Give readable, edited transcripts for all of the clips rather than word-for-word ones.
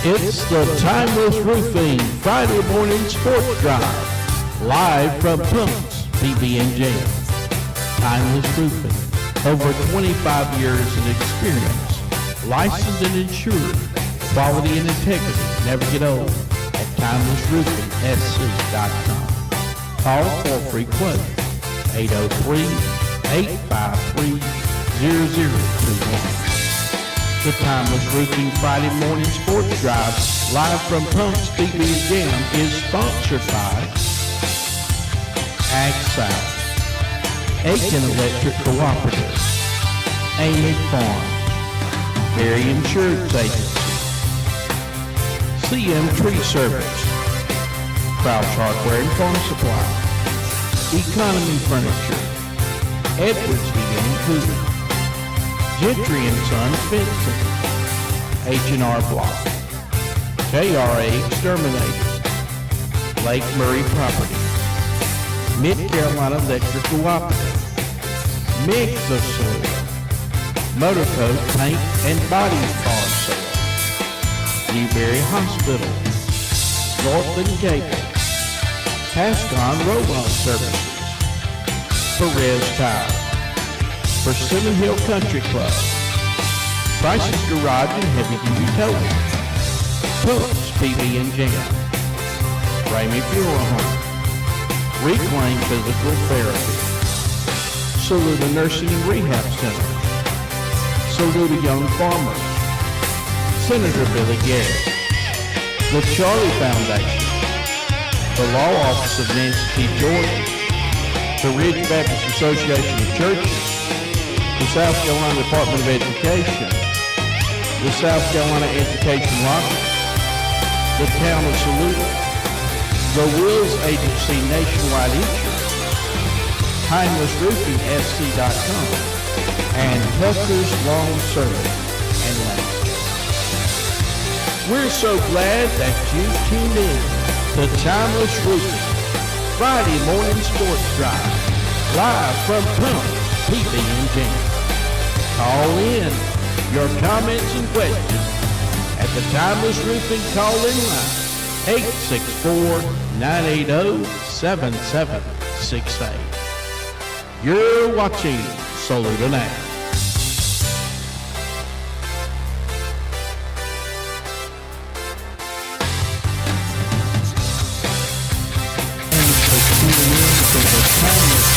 It's the Timeless Roofing Friday morning sports drive, live from Pumps PB&J. Timeless Roofing, over 25 years of experience, licensed and insured, quality and integrity never get old at TimelessRoofingSC.com. Call for a free quote, 803-853-0021. The Timeless Roofing Friday morning sports drive, live from Pumps PB&J, is sponsored by Ag South, Aiken Electric Cooperative, Amy Farm, Berry Insurance Agency, CM Tree Service, Crouch Hardware and Farm Supply, Economy Furniture, Edwards Heating and Cooling, Gentry & Sons Fencing, H&R Block, KRA Exterminator, Lake Murray Property, Mid-Carolina Electric Cooperative, Mix of Soil, Motorcoat Paint and Body Bar Sale, Newberry Hospital, Northland Cable, Pascon Roll-On Services, Perez Tire, Persimmon Hill Country Club, Price's Garage and Heavy Duty Towing, Pumps PB&J, Ramey Funeral Home, Reclaim Physical Therapy, Saluda Nursing and Rehab Center, Saluda Young Farmers, Senator Billy Garrett, the Charlie Foundation, the Law Office of Nancy T. Jordan, the Ridge Baptist Association of Churches, the South Carolina Department of Education, the South Carolina Education Lottery, the Town of Saluda, the Wills Agency Nationwide Insurance, TimelessRoofingSC.com, and Tucker's Lawn Service and Landscape. We're so glad that you tuned in to Timeless Roofing Friday morning sports drive, live from Pumps PB&J. Call in your comments and questions at the Timeless Roofing call-in line, 864-980-7768. You're watching Saluda Now.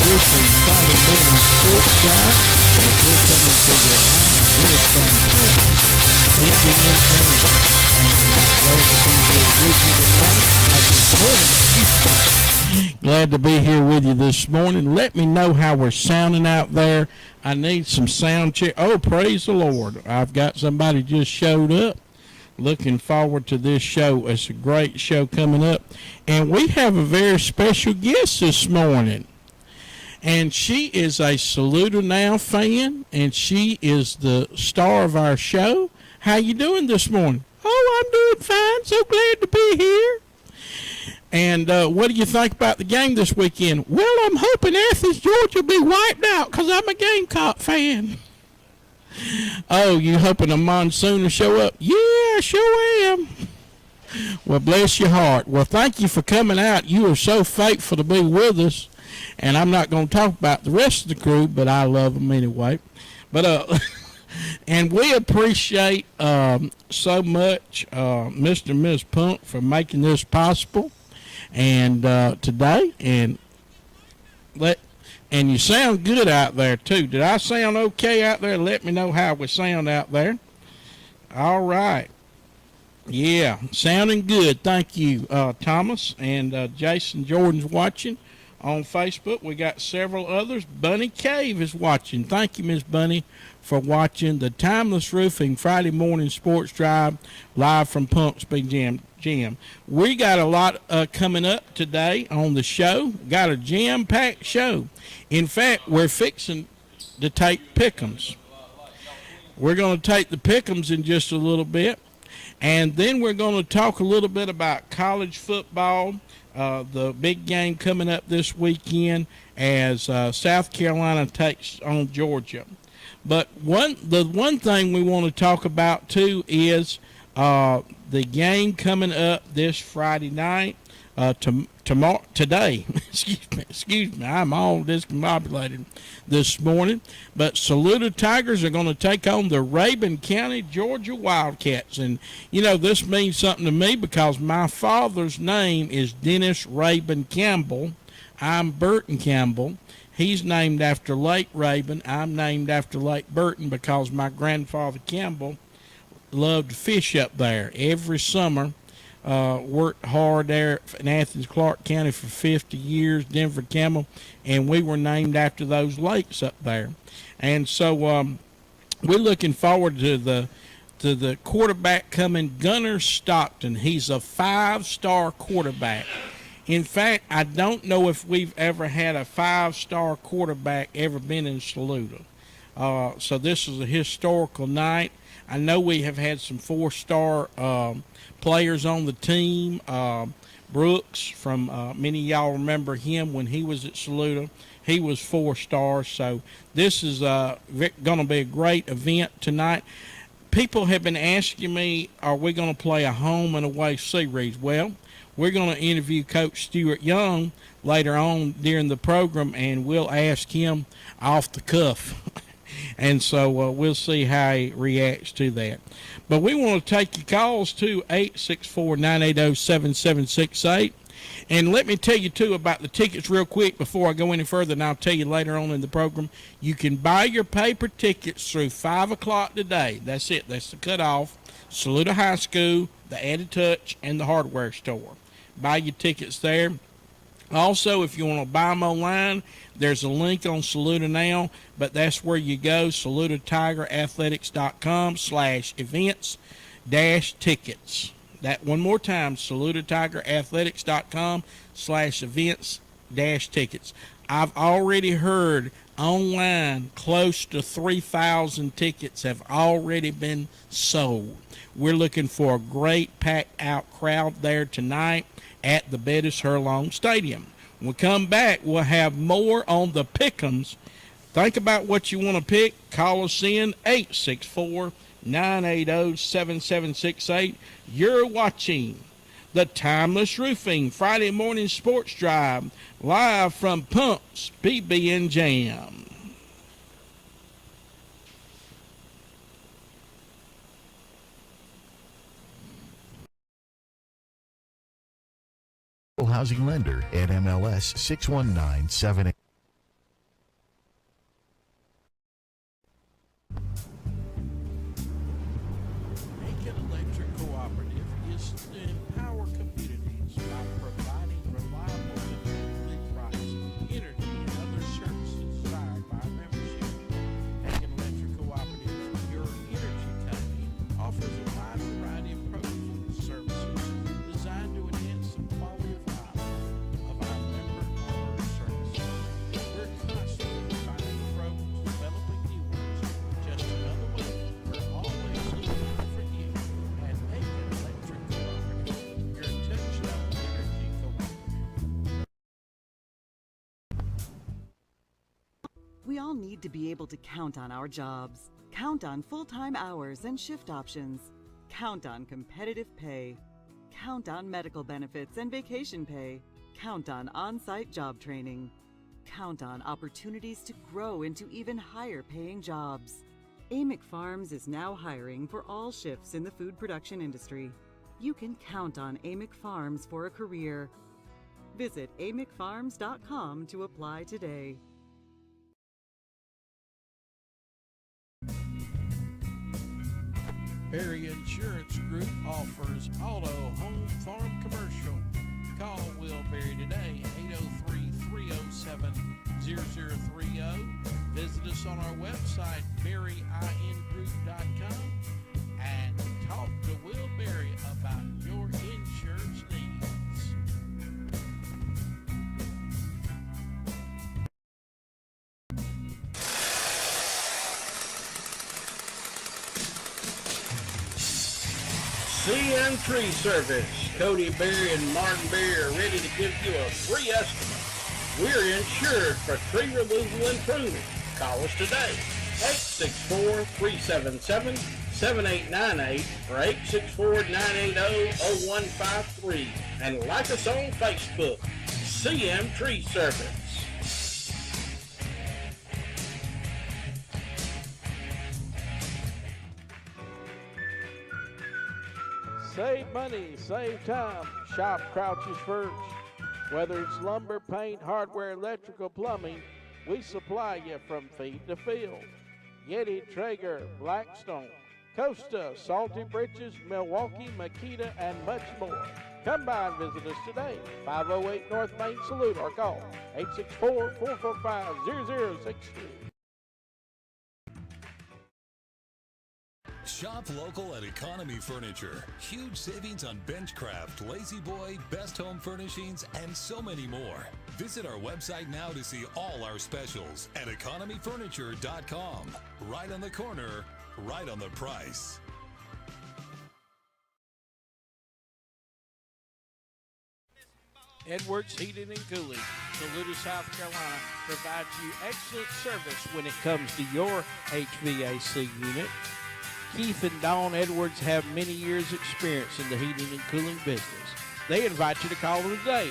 Roofing Friday morning sports drive, as we're coming to your line here from glad to be here with you this morning. Let me know how we're sounding out there. I need some sound check. Oh, praise the Lord. I've got somebody just showed up. Looking forward to this show. It's a great show coming up. And we have a very special guest this morning. And she is a Saluda Now fan, and she is the star of our show. How you doing this morning? Oh, I'm doing fine. So glad to be here. And what do you think about the game this weekend? Well, I'm hoping Athens, Georgia will be wiped out because I'm a Gamecock fan. Oh, you hoping a monsoon will show up? Yeah, I sure am. Well, bless your heart. Well, thank you for coming out. You are so faithful to be with us. And I'm not going to talk about the rest of the crew, but I love them anyway. But and we appreciate so much Mr. and Ms. Punk for making this possible. And today, and you sound good out there too. Did I sound okay out there? Let me know how we sound out there. All right. Yeah, sounding good. Thank you, Thomas, and Jason Jordan's watching on Facebook. We got several others. Bunny Cave is watching. Thank you, Miss Bunny, for watching the Timeless Roofing Friday morning sports drive, live from Pumps Big Jam. We got a lot coming up today on the show. Got a jam-packed show. In fact, we're fixing to take pick'ems. We're going to take the pick'ems in just a little bit, and then we're going to talk a little bit about college football. The big game coming up this weekend as South Carolina takes on Georgia. But the one thing we want to talk about too is The game coming up this Friday night, today, excuse me, I'm all discombobulated this morning. But Saluda Tigers are going to take on the Rabun County, Georgia Wildcats. And, you know, this means something to me because my father's name is Dennis Rabun Campbell. I'm Burton Campbell. He's named after Lake Rabun. I'm named after Lake Burton because my grandfather Campbell loved to fish up there every summer. Worked hard there in Athens, Clarke County for 50 years, Denver Campbell, and we were named after those lakes up there. And so we're looking forward to the quarterback coming, Gunner Stockton. He's a 5-star quarterback. In fact, I don't know if we've ever had a 5-star quarterback ever been in Saluda. So this is a historical night. I know we have had some 4-star players on the team. Brooks, from many of y'all remember him when he was at Saluda. He was 4 stars. So this is going to be a great event tonight. People have been asking me, are we going to play a home and away series? Well, we're going to interview Coach Stuart Young later on during the program, and we'll ask him off the cuff. And so we'll see how he reacts to that. But we want to take your calls to 864-980-7768. And let me tell you, too, about the tickets real quick before I go any further, and I'll tell you later on in the program. You can buy your paper tickets through 5 o'clock today. That's it. That's the cutoff. Saluda High School, the Added Touch, and the hardware store. Buy your tickets there. Also, if you want to buy them online, there's a link on Saluda Now, but that's where you go, saludatigerathletics.com/events-tickets. That one more time, saludatigerathletics.com/events-tickets. I've already heard online close to 3,000 tickets have already been sold. We're looking for a great packed out crowd there tonight at the Bettis Herlong Stadium. When we come back, we'll have more on the pick'ems. Think about what you want to pick. Call us in, 864-980-7768. You're watching the Timeless Roofing Friday Morning Sports Drive, live from Pumps BB and Jam. Housing lender at MLS 61978. Aiken Electric Cooperative is to empower communities by providing reliable and competitively priced energy and other services desired by our membership. Aiken Electric Cooperative, your energy company, offers a wide variety of programs and services designed to enhance the quality of life of our member owner services. We're constantly finding programs, developing new ones. Just another way, we're always looking out for you at Aiken Electric Cooperative, your touchstone energy cooperative. We all need to be able to count on our jobs. Count on full-time hours and shift options. Count on competitive pay. Count on medical benefits and vacation pay. Count on on-site job training. Count on opportunities to grow into even higher paying jobs. Amick Farms is now hiring for all shifts in the food production industry. You can count on Amick Farms for a career. Visit amickfarms.com to apply today. Berry Insurance Group offers auto, home, farm, commercial. Call Will Berry today, 803-307-0030. Visit us on our website, berryingroup.com, and talk to Will Berry about your insurance needs. CN Tree Service. Cody Berry and Martin Berry are ready to give you a free estimate. We're insured for tree removal and pruning. Call us today, 864-377-6000. 7898 or 864-980-0153. And like us on Facebook, CM Tree Service. Save money, save time. Shop Crouch's First. Whether it's lumber, paint, hardware, electrical, plumbing, we supply you from feed to field. Yeti, Traeger, Blackstone, Costa, Salty Britches, Milwaukee, Makita, and much more. Come by and visit us today. 508 North Main Salute or call 864-445-0063. Shop local at Economy Furniture. Huge savings on Benchcraft, Lazy Boy, Best Home Furnishings, and so many more. Visit our website now to see all our specials at economyfurniture.com. Right on the corner, right on the price. Edwards Heating and Cooling, Saluda, South Carolina, provides you excellent service when it comes to your HVAC unit. Keith and Dawn Edwards have many years' experience in the heating and cooling business. They invite you to call them today,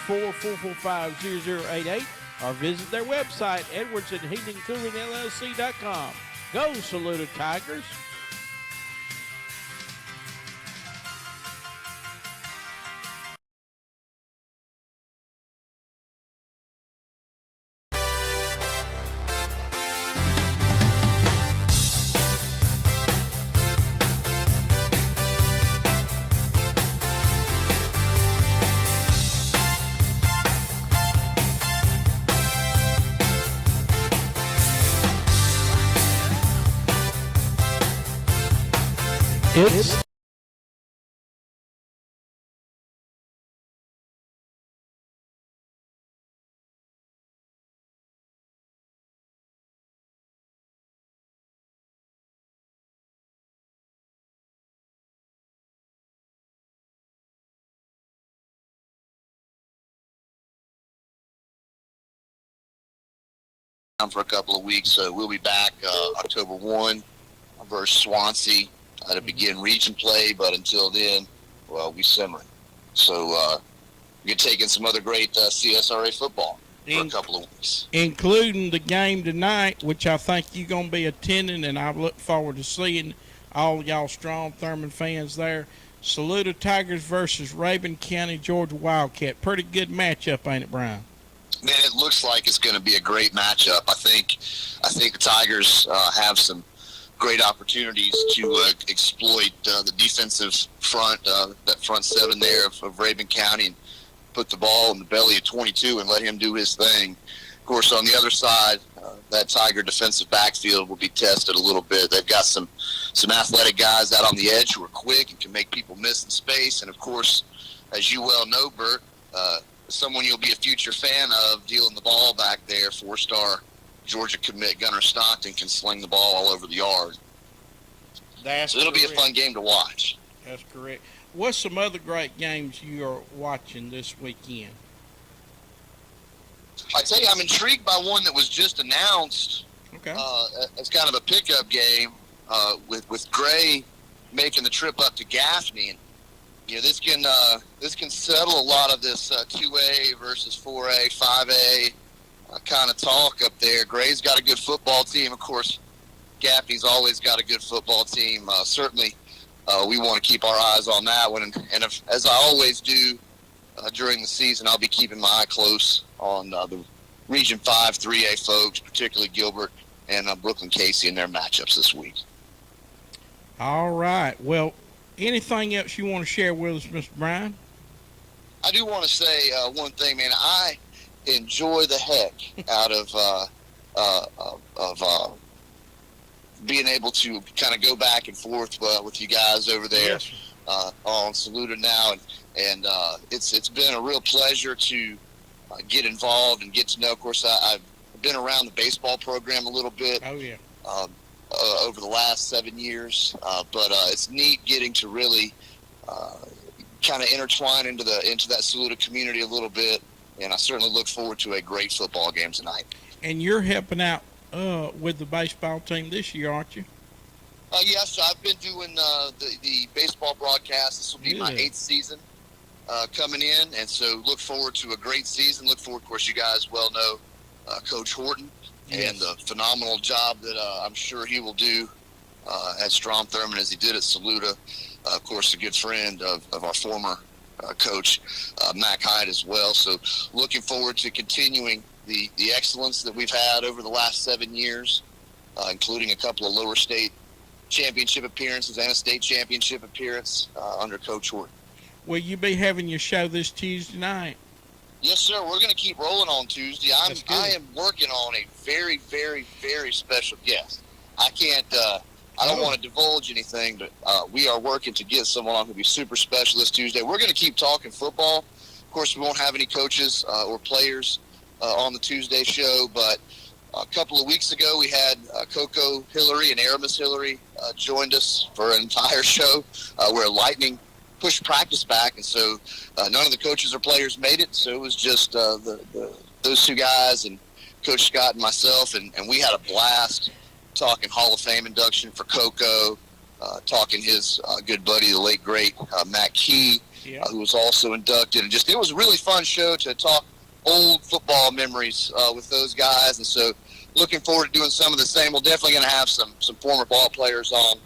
864-445-0088, or visit their website, edwardsandheatingcoolingllc.com. Go Saluda Tigers! It's for a couple of weeks, so we'll be back October 1 versus Swansea to begin region play, but until then, well, we simmering. So we're taking some other great CSRA football for a couple of weeks. Including the game tonight, which I think you're going to be attending, and I look forward to seeing all y'all strong Thurman fans there. Saluda Tigers versus Rabun County, Georgia Wildcat. Pretty good matchup, ain't it, Brian? Man, it looks like it's going to be a great matchup. I think the Tigers have some great opportunities to exploit the defensive front, that front seven there of Rabun County, and put the ball in the belly of 22 and let him do his thing. Of course, on the other side, that Tiger defensive backfield will be tested a little bit. They've got some athletic guys out on the edge who are quick and can make people miss in space. And, of course, as you well know, Bert, someone you'll be a future fan of dealing the ball back there, four-star Georgia commit Gunnar Stockton can sling the ball all over the yard. So it'll be a fun game to watch. That's correct. What's some other great games you are watching this weekend? I tell you, I'm intrigued by one that was just announced. Okay. As kind of a pickup game with Gray making the trip up to Gaffney, and this can settle a lot of this 2A versus 4A, 5A kind of talk up there. Gray's got a good football team, of course. Gaffney's always got a good football team. Certainly, we want to keep our eyes on that one, and as I always do during the season, I'll be keeping my eye close on the Region 5 3A folks, particularly Gilbert and Brooklyn Casey in their matchups this week. All right. Well, anything else you want to share with us, Mr. Bryan? I do want to say one thing, man. I enjoy the heck out of being able to kind of go back and forth with you guys over there on Saluda now, and it's been a real pleasure to get involved and get to know. Of course, I've been around the baseball program a little bit. Oh yeah. Over the last 7 years, but it's neat getting to really kind of intertwine into that Saluda community a little bit, and I certainly look forward to a great football game tonight. And you're helping out with the baseball team this year, aren't you? Yes, I've been doing the baseball broadcast. This will be my Good. 8th season coming in, and so look forward to a great season. Look forward, of course, you guys well know Coach Horton and the phenomenal job that I'm sure he will do at Strom Thurmond as he did at Saluda. Of course, a good friend of our former coach, Mac Hyde, as well. So looking forward to continuing the excellence that we've had over the last 7 years, including a couple of lower state championship appearances and a state championship appearance under Coach Horton. Will you be having your show this Tuesday night? Yes, sir. We're going to keep rolling on Tuesday. That's good. I am working on a very, very, very special guest. I can't. I don't want to divulge anything, but we are working to get someone on who'll be super special this Tuesday. We're going to keep talking football. Of course, we won't have any coaches or players on the Tuesday show, but a couple of weeks ago we had Coco Hillary and Aramis Hillary joined us for an entire show where Lightning pushed practice back, and so none of the coaches or players made it, so it was just those two guys and Coach Scott and myself, and we had a blast talking Hall of Fame induction for Coco, talking his good buddy, the late great Matt Key, who was also inducted, and just it was a really fun show to talk old football memories with those guys, and so looking forward to doing some of the same. We're definitely going to have some former ball players on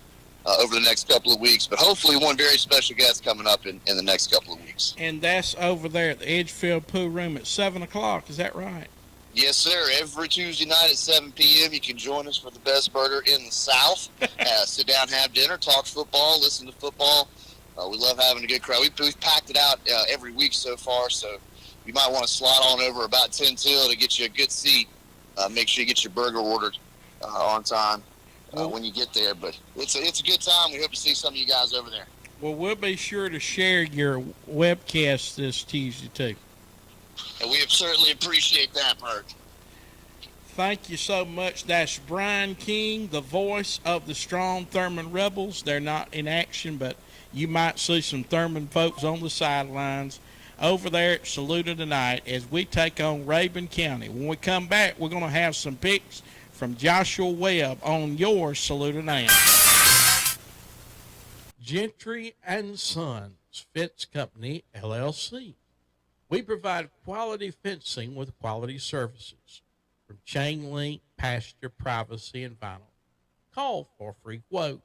over the next couple of weeks, but hopefully one very special guest coming up in the next couple of weeks. And that's over there at the Edgefield Pool Room at 7 o'clock. Is that right? Yes, sir. Every Tuesday night at 7 p.m. you can join us for the best burger in the South. Sit down, have dinner, talk football, listen to football. We love having a good crowd. We've packed it out every week so far, so you might want to slide on over about 10 till to get you a good seat. Make sure you get your burger ordered on time when you get there. But it's a good time. We hope to see some of you guys over there. Well, we'll be sure to share your webcast this Tuesday, too. And we certainly appreciate that, Bert. Thank you so much. That's Brian King, the voice of the Strom Thurmond Rebels. They're not in action, but you might see some Thurmond folks on the sidelines over there at Saluda tonight as we take on Rabun County. When we come back, we're going to have some picks from Joshua Webb on your Saluda Now. Gentry and Sons Fence Company, LLC. We provide quality fencing with quality services from chain link, pasture, privacy, and vinyl. Call for a free quote,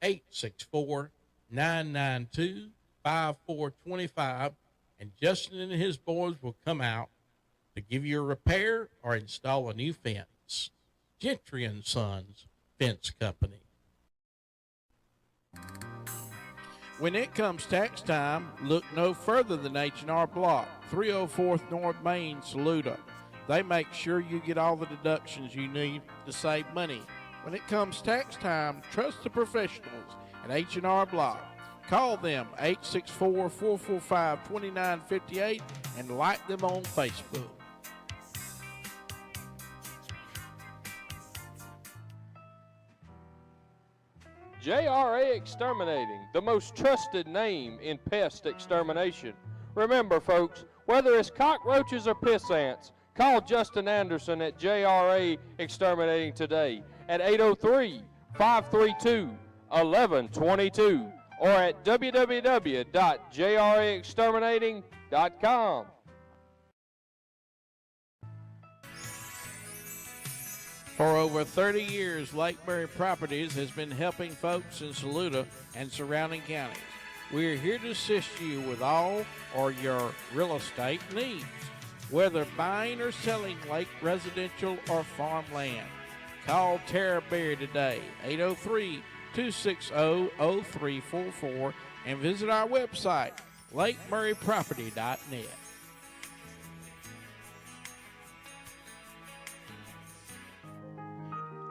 864-992-5425, and Justin and his boys will come out to give you a repair or install a new fence. Gentry and Sons Fence Company. When it comes tax time, look no further than H&R Block, 304th North Main, Saluda. They make sure you get all the deductions you need to save money. When it comes tax time, trust the professionals at H&R Block. Call them 864-445-2958 and like them on Facebook. JRA Exterminating, the most trusted name in pest extermination. Remember, folks, whether it's cockroaches or piss ants, call Justin Anderson at JRA Exterminating today at 803-532-1122 or at www.jraexterminating.com. For over 30 years, Lake Murray Properties has been helping folks in Saluda and surrounding counties. We are here to assist you with all or your real estate needs, whether buying or selling lake residential or farmland. Call Tara Berry today, 803-260-0344, and visit our website, lakemurrayproperty.net.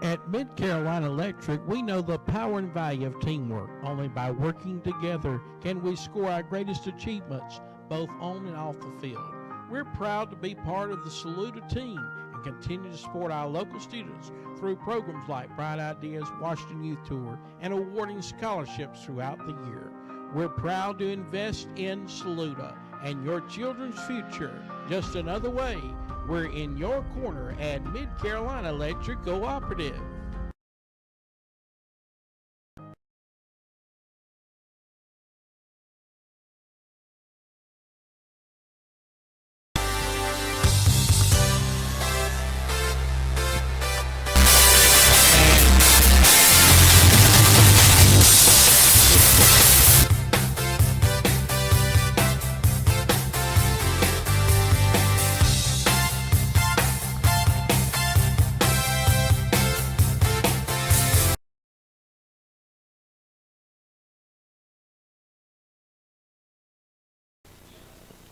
At Mid-Carolina Electric, we know the power and value of teamwork. Only by working together can we score our greatest achievements, both on and off the field. We're proud to be part of the Saluda team and continue to support our local students through programs like Bright Ideas, Washington Youth Tour, and awarding scholarships throughout the year. We're proud to invest in Saluda and your children's future. Just another way we're in your corner at Mid-Carolina Electric Cooperative.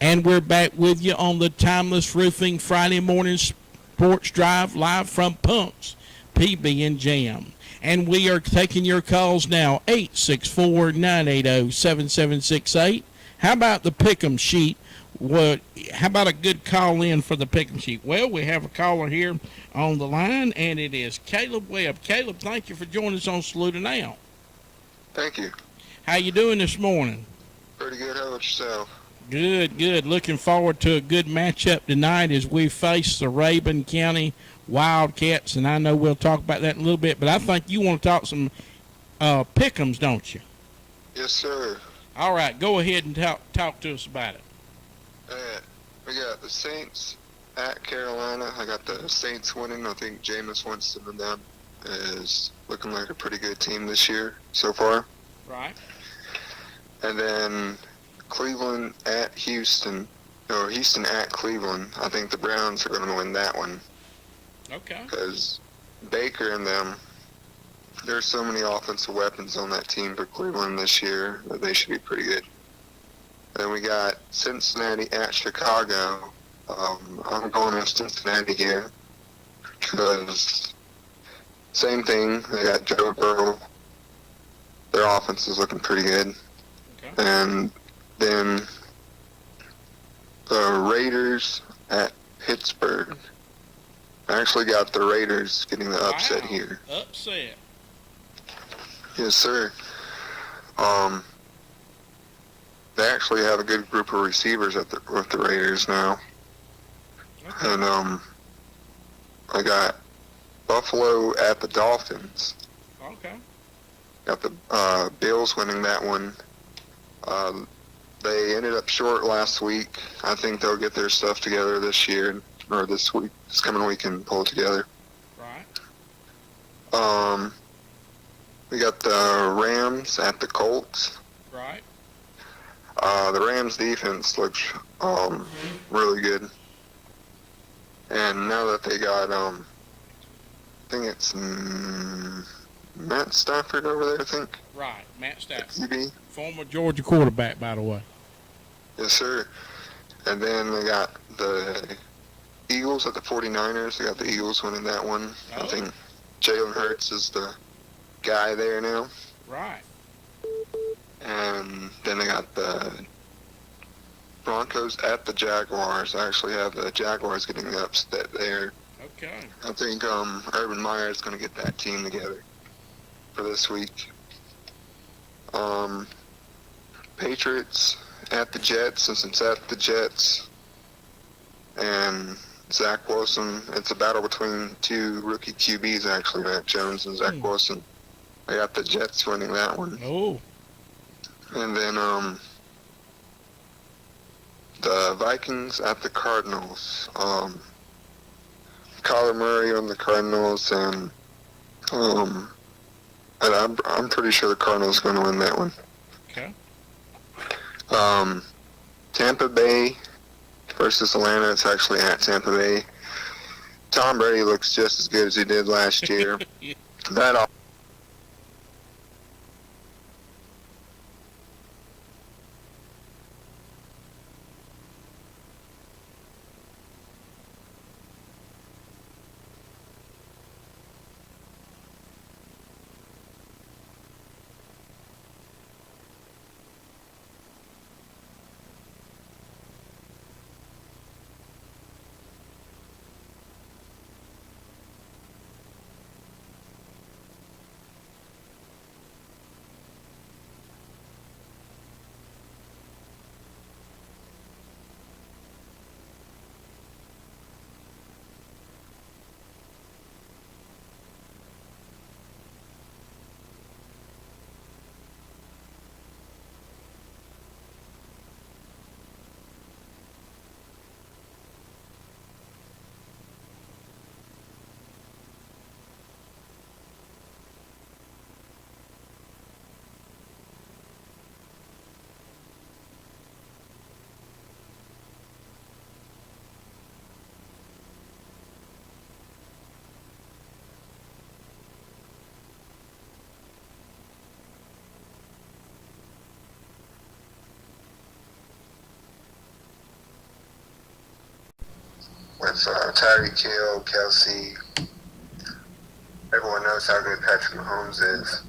And we're back with you on the Timeless Roofing Friday morning sports drive live from Punks, PB and Jam. And we are taking your calls now, 864-980-7768. How about the Pick'em sheet? How about a good call in for the Pick'em sheet? Well, we have a caller here on the line, and it is Caleb Webb. Caleb, thank you for joining us on Salute Now. Thank you. How you doing this morning? Pretty good. How about yourself? Good, good. Looking forward to a good matchup tonight as we face the Rabun County Wildcats, and I know we'll talk about that in a little bit, but I think you want to talk some Pick'ems, don't you? Yes, sir. All right, go ahead and talk to us about it. We got the Saints at Carolina. I got the Saints winning. I think Jameis Winston and them is looking like a pretty good team this year so far. Right. And then Cleveland at Houston, or Houston at Cleveland. I think the Browns are going to win that one. Okay. Because Baker and them, there's so many offensive weapons on that team for Cleveland this year that they should be pretty good. Then we got Cincinnati at Chicago. I'm going with Cincinnati here because same thing. They got Joe Burrow. Their offense is looking pretty good. Okay. And then the Raiders at Pittsburgh. I actually got the Raiders getting the upset here. Upset. Yes, sir. They actually have a good group of receivers with the Raiders now. Okay. And I got Buffalo at the Dolphins. Okay. Got the Bills winning that one. They ended up short last week. I think they'll get their stuff together this year, or this coming week, and pull it together. Right. We got the Rams at the Colts. Right. The Rams defense looks really good. And now that they got, I think it's Matt Stafford over there, I think. Right. Matt Stafford. QB. Former Georgia quarterback, by the way. Yes, sir. And then they got the Eagles at the 49ers. They got the Eagles winning that one. Oh. I think Jalen Hurts is the guy there now. Right. And then they got the Broncos at the Jaguars. I actually have the Jaguars getting the upset there. Okay. I think Urban Meyer is going to get that team together for this week. Patriots at the Jets, since it's at the Jets. And Zach Wilson. It's a battle between two rookie QBs, actually, Matt Jones and Zach Wilson. I got the Jets winning that one. Oh. And then the Vikings at the Cardinals. Kyler Murray on the Cardinals, and I'm pretty sure the Cardinals are going to win that one. Okay. Tampa Bay versus Atlanta. It's actually at Tampa Bay. Tom Brady looks just as good as he did last year. That with Tyreek Hill, Kelsey. Everyone knows how good Patrick Mahomes is.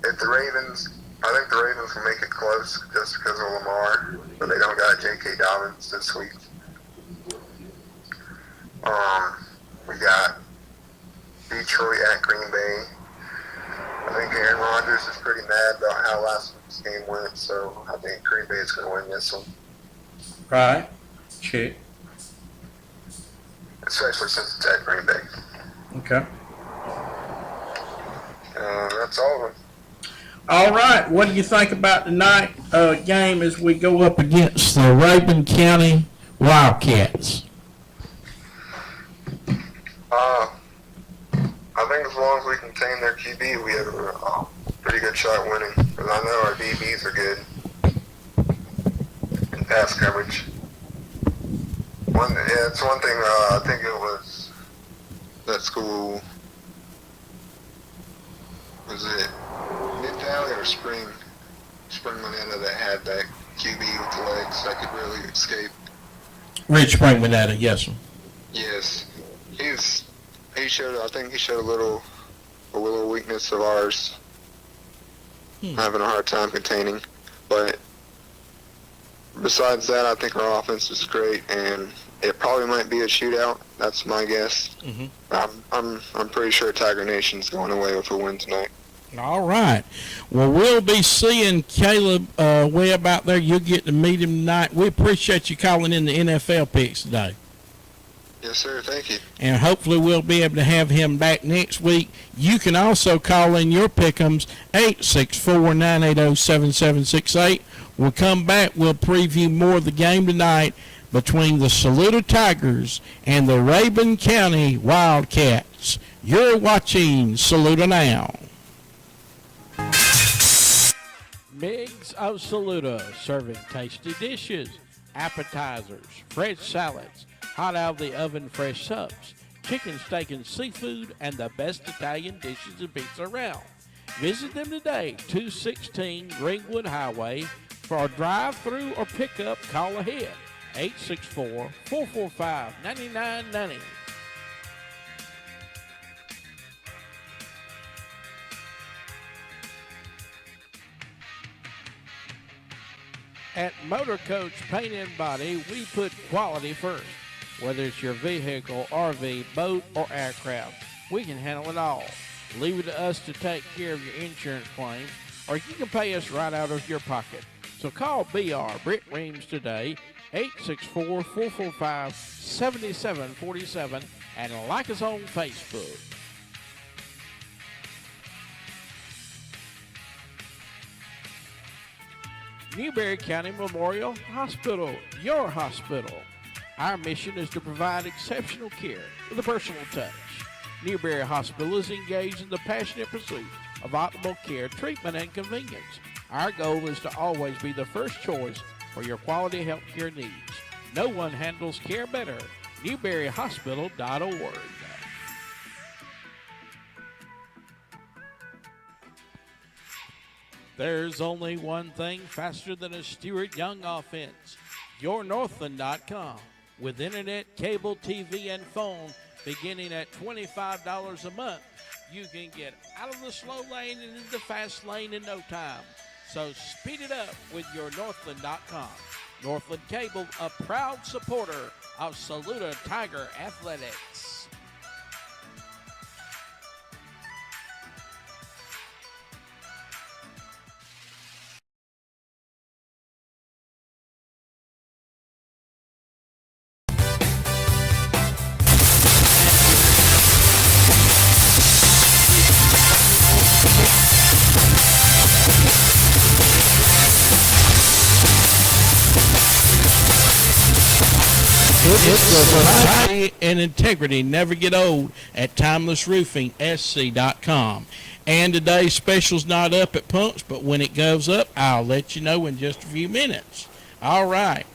If the Ravens, I think the Ravens will make it close just because of Lamar, but they don't got J.K. Dobbins this week. We got Detroit at Green Bay. I think Aaron Rodgers is pretty mad about how last week's game went, so I think Green Bay is going to win this one. Right. Check. Especially since it's at Green Bay. Okay. That's all of them. All right. What do you think about tonight game as we go up against the Rabun County Wildcats? I think as long as we contain their QB, we have a pretty good shot winning. Because I know our DBs are good in pass coverage. It's one thing. I think it was that school. Was it Mid Valley or Spring Manetta that had that QB with the legs that could really escape? Rich Spring Manetta, yes, sir. Yes, he showed. I think he showed a little weakness of ours, having a hard time containing. But besides that, I think our offense is great, and it probably might be a shootout. That's my guess. Mm-hmm. I'm pretty sure Tiger Nation's going away with a win tonight. All right. Well, we'll be seeing Caleb Webb out there. You'll get to meet him tonight. We appreciate you calling in the NFL picks today. Yes, sir. Thank you. And hopefully we'll be able to have him back next week. You can also call in your pick'ems, 864-980-7768. We'll come back. We'll preview more of the game tonight between the Saluda Tigers and the Rabun County Wildcats. You're watching Saluda Now. Migs of Saluda, serving tasty dishes, appetizers, fresh salads, hot out of the oven fresh subs, chicken, steak, and seafood, and the best Italian dishes and pizza around. Visit them today, 216 Greenwood Highway. For a drive-through or pickup, call ahead, 864-445-9990. At Motor Coach Paint and Body, we put quality first. Whether it's your vehicle, RV, boat, or aircraft, we can handle it all. Leave it to us to take care of your insurance claim, or you can pay us right out of your pocket. So call BR Britt Reams today, 864-445-7747, and like us on Facebook. Newberry County Memorial Hospital, your hospital. Our mission is to provide exceptional care with a personal touch. Newberry Hospital is engaged in the passionate pursuit of optimal care, treatment, and convenience. Our goal is to always be the first choice for your quality health care needs. No one handles care better. NewberryHospital.org. There's only one thing faster than a Stuart Young offense. YourNorthland.com. With internet, cable, TV, and phone beginning at $25 a month, you can get out of the slow lane and into the fast lane in no time. So speed it up with your Northland.com. Northland Cable, a proud supporter of Saluda Tiger Athletics. Variety and integrity never get old at TimelessRoofingSC.com. And today's special's not up at Punks, but when it goes up, I'll let you know in just a few minutes. All right.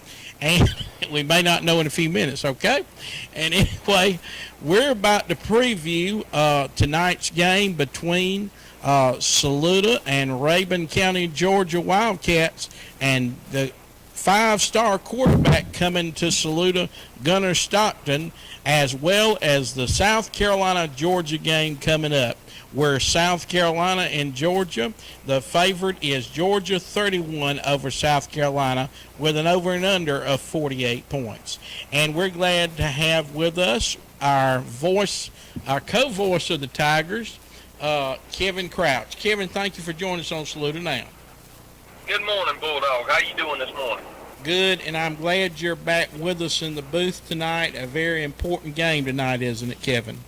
And we may not know in a few minutes, okay? And anyway, we're about to preview tonight's game between Saluda and Rabun County, Georgia Wildcats. And the 5-star quarterback coming to Saluda, Gunnar Stockton, as well as the South Carolina-Georgia game coming up, where South Carolina and Georgia, the favorite is Georgia 31 over South Carolina with an over and under of 48 points. And we're glad to have with us our co-voice of the Tigers, Kevin Crouch. Kevin, thank you for joining us on Saluda Now. Good morning, Bulldog. How you doing this morning? Good, and I'm glad you're back with us in the booth tonight. A very important game tonight, isn't it, Kevin?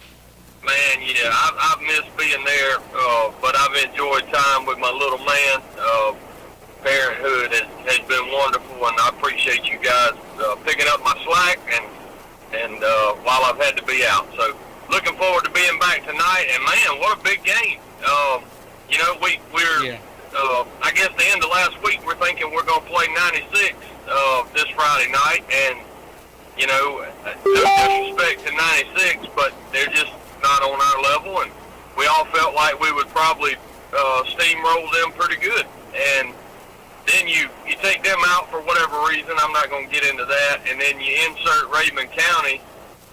Man, yeah, I've missed being there, but I've enjoyed time with my little man. Parenthood has been wonderful, and I appreciate you guys picking up my slack and while I've had to be out. So looking forward to being back tonight, and man, what a big game. You know, we're I guess the end of last week we're thinking we're going to play 96 this Friday night, and you know, no disrespect to 96, but they're just not on our level, and we all felt like we would probably steamroll them pretty good. And then you take them out for whatever reason. I'm not going to get into that. And then you insert Raven County.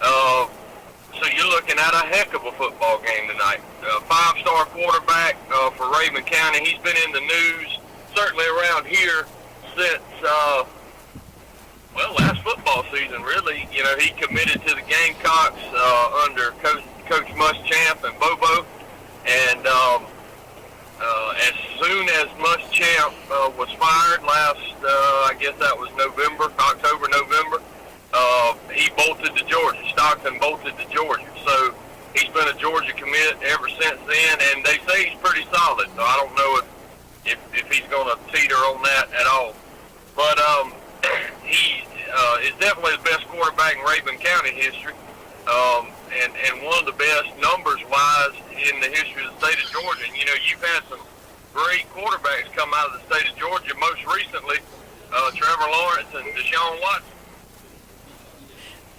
So you're looking at a heck of a football game tonight. 5-star quarterback for Raven County. He's been in the news, certainly around here, since, last football season, really. You know, he committed to the Gamecocks under Coach Muschamp and Bobo. And as soon as Muschamp was fired last, I guess that was October, November, he bolted to Georgia. Stockton bolted to Georgia. So he's been a Georgia commit ever since then, and they say he's pretty solid. So I don't know if he's going to teeter on that at all. But he is definitely the best quarterback in Raven County history, and one of the best numbers-wise in the history of the state of Georgia. And, you know, you've had some great quarterbacks come out of the state of Georgia, most recently Trevor Lawrence and Deshaun Watson.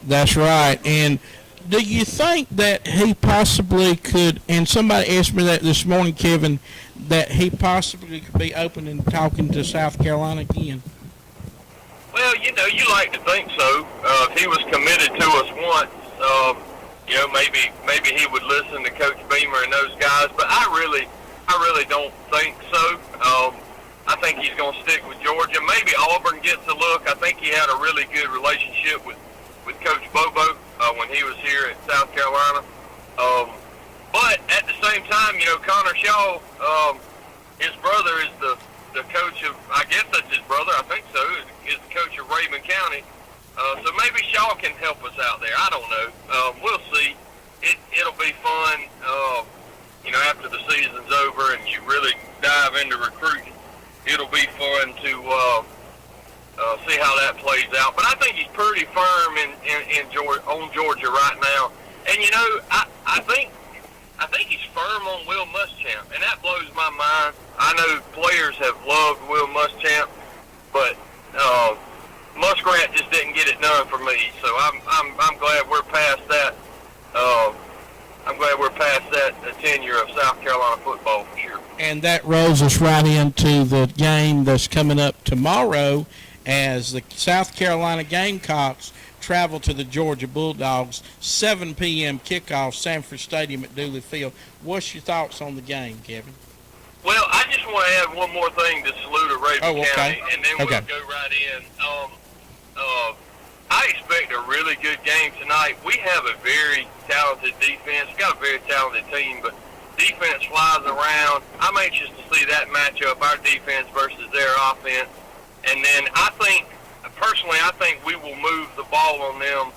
That's right. And do you think that he possibly could, and somebody asked me that this morning, Kevin, that he possibly could be open and talking to South Carolina again? Well, you know, you like to think so. If he was committed to us once, you know, maybe he would listen to Coach Beamer and those guys. But I really don't think so. I think he's going to stick with Georgia. Maybe Auburn gets a look. I think he had a really good relationship with Coach Bobo when he was here at South Carolina. But at the same time, you know, Connor Shaw, his brother is the coach of, I guess that's his brother, I think so, is the coach of Raven County. So maybe Shaw can help us out there. I don't know. We'll see. It'll be fun, you know, after the season's over and you really dive into recruiting. It'll be fun to see how that plays out. But I think he's pretty firm in Georgia, on Georgia right now. And, you know, I think he's firm on Will Muschamp, and that blows my mind. I know players have loved Will Muschamp, but Muskrat just didn't get it done for me. So I'm glad we're past that. I'm glad we're past that tenure of South Carolina football for sure. And that rolls us right into the game that's coming up tomorrow, as the South Carolina Gamecocks travel to the Georgia Bulldogs. 7 p.m. kickoff, Sanford Stadium at Dooley Field. What's your thoughts on the game, Kevin? Well, I just want to add one more thing to Saluda Raven County, and then we'll go right in. I expect a really good game tonight. We have a very talented defense. We've got a very talented team, but defense flies around. I'm anxious to see that matchup, our defense versus their offense. And then I think we will move the ball on them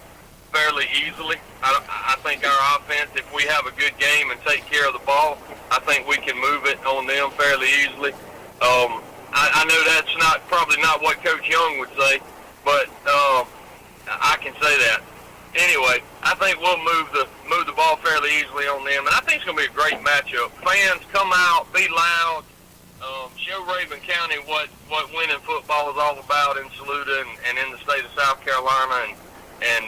fairly easily. I think our offense, if we have a good game and take care of the ball, I think we can move it on them fairly easily. I know that's probably not what Coach Young would say, but I can say that. Anyway, I think we'll move the ball fairly easily on them, and I think it's going to be a great matchup. Fans, come out, be loud. Show Raven County what winning football is all about in Saluda and in the state of South Carolina. And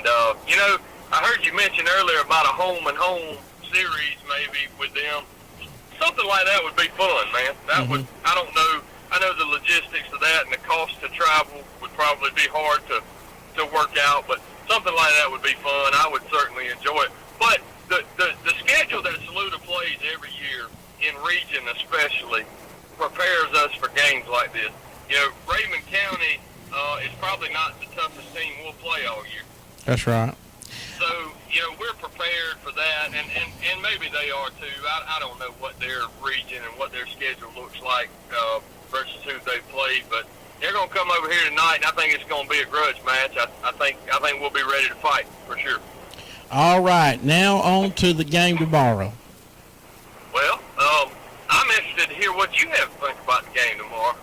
you know, I heard you mention earlier about a home and home series maybe with them. Something like that would be fun, man. That would. I don't know I know the logistics of that and the cost to travel would probably be hard to work out, but something like that would be fun. I would certainly enjoy it. But the schedule that Saluda plays every year, in region especially, prepares us for games like this. You know, Raymond County is probably not the toughest team we'll play all year. That's right. So, you know, we're prepared for that, and maybe they are too. I don't know what their region and what their schedule looks like versus who they played, but they're going to come over here tonight, and I think it's going to be a grudge match. I think we'll be ready to fight for sure. All right, now on to the game tomorrow. Well, I'm interested to hear what you have to think about the game tomorrow,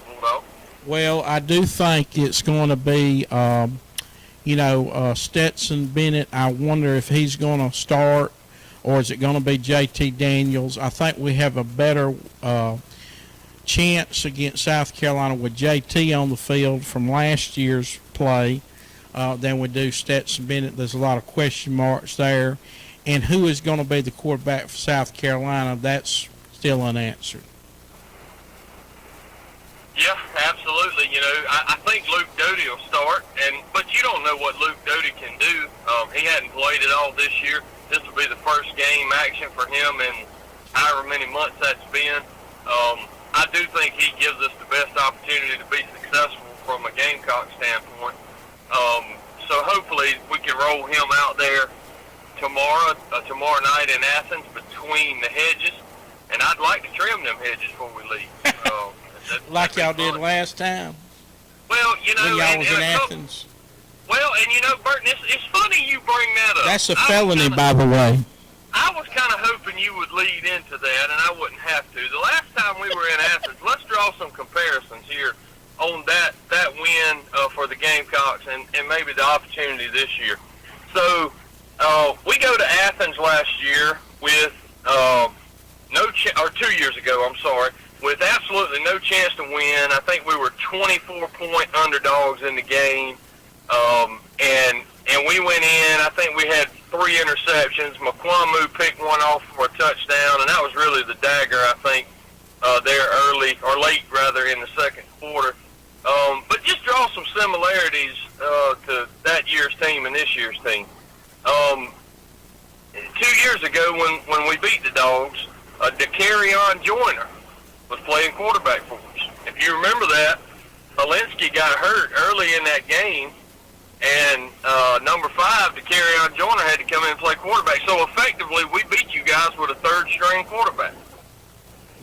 Bulldog. Well, I do think it's going to be, Stetson Bennett. I wonder if he's going to start, or is it going to be J.T. Daniels? I think we have a better chance against South Carolina with J.T. on the field from last year's play than we do Stetson Bennett. There's a lot of question marks there. And who is going to be the quarterback for South Carolina, that's still unanswered. Yeah, absolutely. You know, I think Luke Doty will start, but you don't know what Luke Doty can do. He hadn't played at all this year. This will be the first game action for him in however many months that's been. I do think he gives us the best opportunity to be successful from a Gamecock standpoint. So hopefully we can roll him out there tomorrow night in Athens between the hedges, and I'd like to trim them hedges before we leave. Like y'all did last time. Well, you know, when y'all was in Athens. Well, and you know, Burton, it's funny you bring that up. That's a felony, by the way. I was kind of hoping you would lead into that, and I wouldn't have to. The last time we were in Athens, let's draw some comparisons here on that win for the Gamecocks and maybe the opportunity this year. So we go to Athens last year with 2 years ago, I'm sorry, with absolutely no chance to win. I think we were 24-point underdogs in the game, and we went in. I think we had 3 interceptions. McQuamu picked one off for a touchdown, and that was really the dagger, I think, there early, or late, rather, in the second quarter. But just draw some similarities to that year's team and this year's team. 2 years ago, when we beat the Dogs, DeCarrion Joyner was playing quarterback for us. If you remember that, Alinsky got hurt early in that game, and number 5, DeCarrion Joyner, had to come in and play quarterback. So effectively, we beat you guys with a third-string quarterback.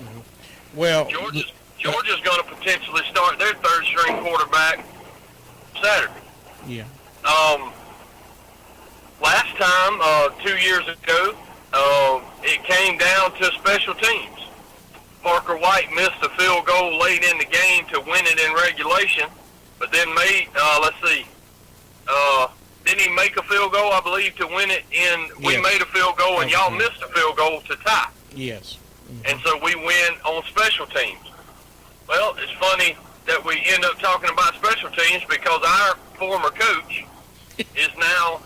Mm-hmm. Well, Georgia's going to potentially start their third-string quarterback Saturday. Yeah. Last time, 2 years ago, it came down to special teams. Parker White missed a field goal late in the game to win it in regulation, but then didn't he make a field goal, I believe, to win it we made a field goal and y'all missed a field goal to tie. Yes. Mm-hmm. And so we win on special teams. Well, it's funny that we end up talking about special teams because our former coach is now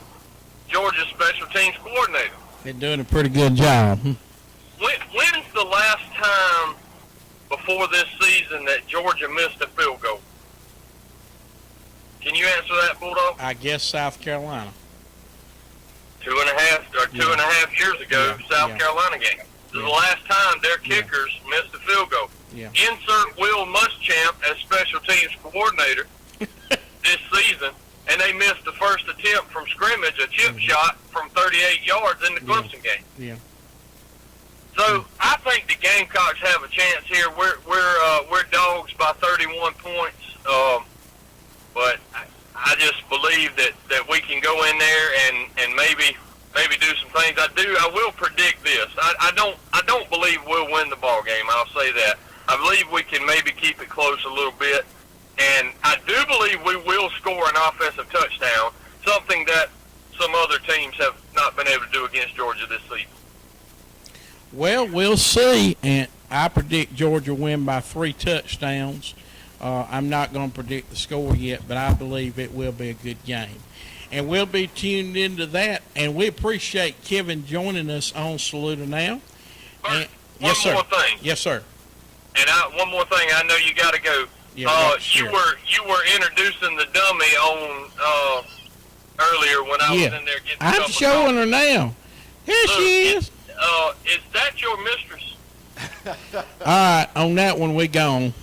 Georgia's special teams coordinator. They're doing a pretty good job. When's the last time before this season that Georgia missed a field goal? Can you answer that, Bulldog? I guess South Carolina. 2.5 years ago, South Carolina game. This is the last time their kickers missed a field goal. Yeah. Insert Will Muschamp as special teams coordinator this season, and they missed the first attempt from scrimmage, a chip shot from 38 yards in the Clemson game. Yeah. So I think the Gamecocks have a chance here. We're dogs by 31 points, but I just believe that we can go in there and maybe do some things. I will predict this. I don't believe we'll win the ball game. I'll say that. I believe we can maybe keep it close a little bit, and I do believe we will score an offensive touchdown, something that some other teams have not been able to do against Georgia this season. Well, we'll see, and I predict Georgia win by 3 touchdowns. I'm not going to predict the score yet, but I believe it will be a good game. And we'll be tuned into that, and we appreciate Kevin joining us on Saluda Now. One yes, sir. more thing. Yes, sir. one more thing, I know you got to go. Yeah, you were introducing the dummy on earlight when I was in there getting. I'm showing her now. Here she is. Is that your mistress? All right, on that one we gone.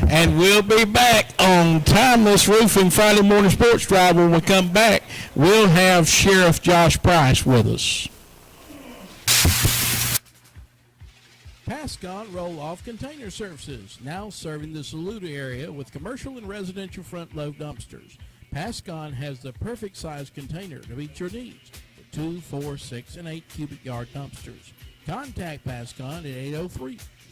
And we'll be back on Timeless Roofing Friday Morning Sports Drive. When we come back, we'll have Sheriff Josh Price with us. Pascon Roll-Off Container Services, now serving the Saluda area with commercial and residential front-load dumpsters. Pascon has the perfect size container to meet your needs with 2, 4, 6, and 8 cubic yard dumpsters. Contact Pascon at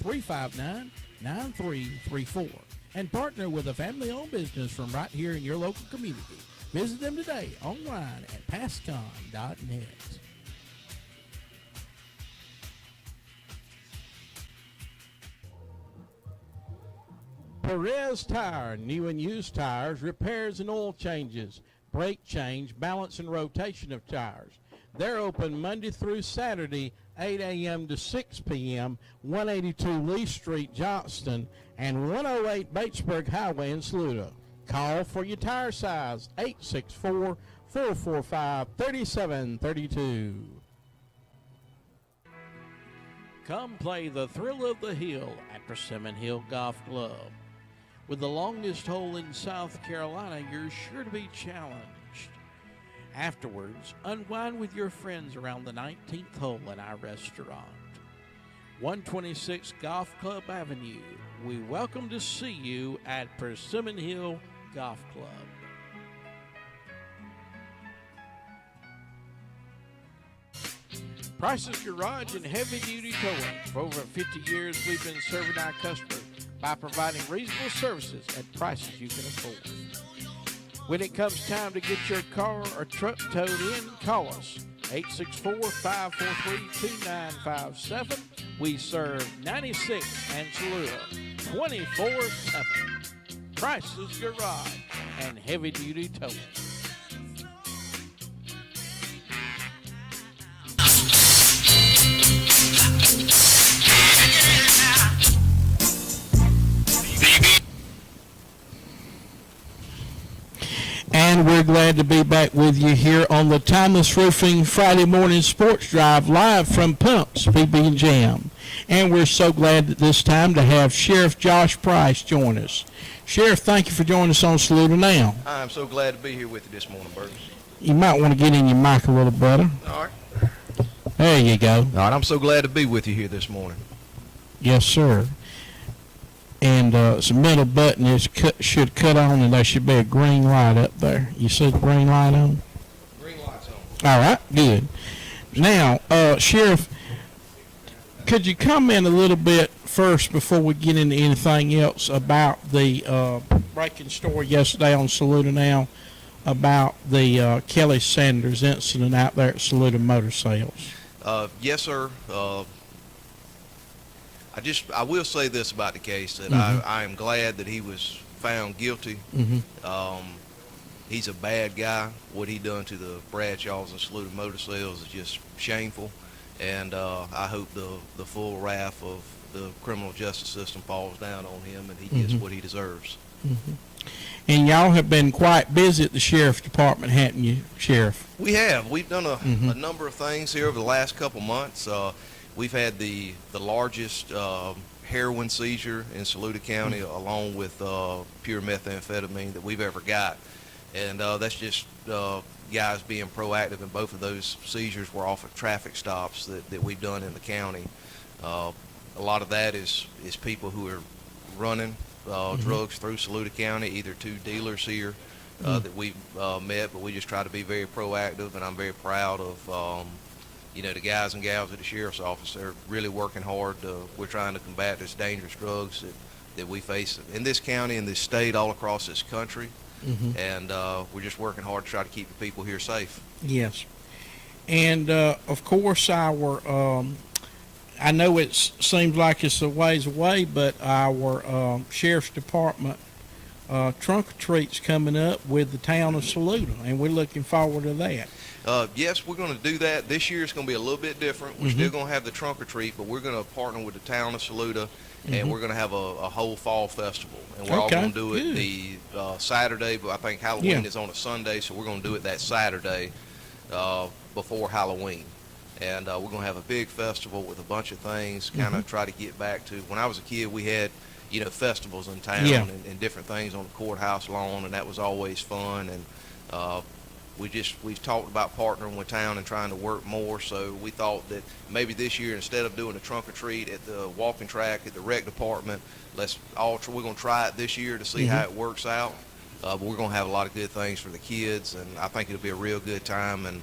803-359-9334 and partner with a family-owned business from right here in your local community. Visit them today online at pascon.net. Perez Tire, new and used tires, repairs and oil changes, brake change, balance and rotation of tires. They're open Monday through Saturday, 8 a.m. to 6 p.m., 182 Lee Street, Johnston, and 108 Batesburg Highway in Saluda. Call for your tire size, 864-445-3732. Come play the thrill of the hill at Persimmon Hill Golf Club. With the longest hole in South Carolina, you're sure to be challenged. Afterwards, unwind with your friends around the 19th hole in our restaurant. 126 Golf Club Avenue. We welcome to see you at Persimmon Hill Golf Club. Price's Garage and Heavy Duty Towing. For over 50 years, we've been serving our customers by providing reasonable services at prices you can afford. When it comes time to get your car or truck towed in, call us. 864-543-2957. We serve 96 and Saluda 24/7. Price's Garage and Heavy Duty Towing. And we're glad to be back with you here on the Timeless Roofing Friday Morning Sports Drive, live from Pumps PB and Jam. And we're so glad at this time to have Sheriff Josh Price join us. Sheriff, thank you for joining us on Saluda Now. I'm so glad to be here with you this morning, Burgess. You might want to get in your mic a little better. All right. There you go. All right, I'm so glad to be with you here this morning. Yes, sir. And it's a middle button is should cut on, and there should be a green light up there. You see the green light on? Green light's on. All right, good. Now, Sheriff, could you comment a little bit first before we get into anything else about the breaking story yesterday on Saluda Now about the Kelly Sanders incident out there at Saluda Motor Sales? Yes, sir. I will say this about the case, that I am glad that he was found guilty. He's a bad guy. What he done to the Bradshaws and Saluda Motor Sales is just shameful, and I hope the full wrath of the criminal justice system falls down on him and he gets what he deserves. And y'all have been quite busy at the Sheriff's Department, haven't you, Sheriff? We have. We've done a number of things here over the last couple months. We've had the largest heroin seizure in Saluda County, along with pure methamphetamine that we've ever got. And that's just guys being proactive, and both of those seizures were off of traffic stops that we've done in the county. A lot of that is people who are running drugs through Saluda County, either to dealers here that we've met, but we just try to be very proactive, and I'm very proud of the guys and gals at the Sheriff's Office. They're really working hard. We're trying to combat this dangerous drugs that we face in this county, in this state, all across this country. And we're just working hard to try to keep the people here safe. Yes. And, of course, our I know it seems like it's a ways away, but our Sheriff's Department trunk or treat's coming up with the town of Saluda, and we're looking forward to that. Yes, we're going to do that. This year it's going to be a little bit different. We're still going to have the trunk or treat, but we're going to partner with the town of Saluda, and we're going to have a whole fall festival. And we're all Okay, going to do it good. the Saturday, but I think Halloween Yeah. is on a Sunday, so we're going to do it that Saturday before Halloween. And we're going to have a big festival with a bunch of things, kind of try to get back to, when I was a kid, we had, festivals in town Yeah. and different things on the courthouse lawn, and that was always fun. And we've talked about partnering with town and trying to work more, so we thought that maybe this year, instead of doing a trunk or treat at the walking track at the rec department, we're going to try it this year to see how it works out. But we're going to have a lot of good things for the kids, and I think it'll be a real good time, and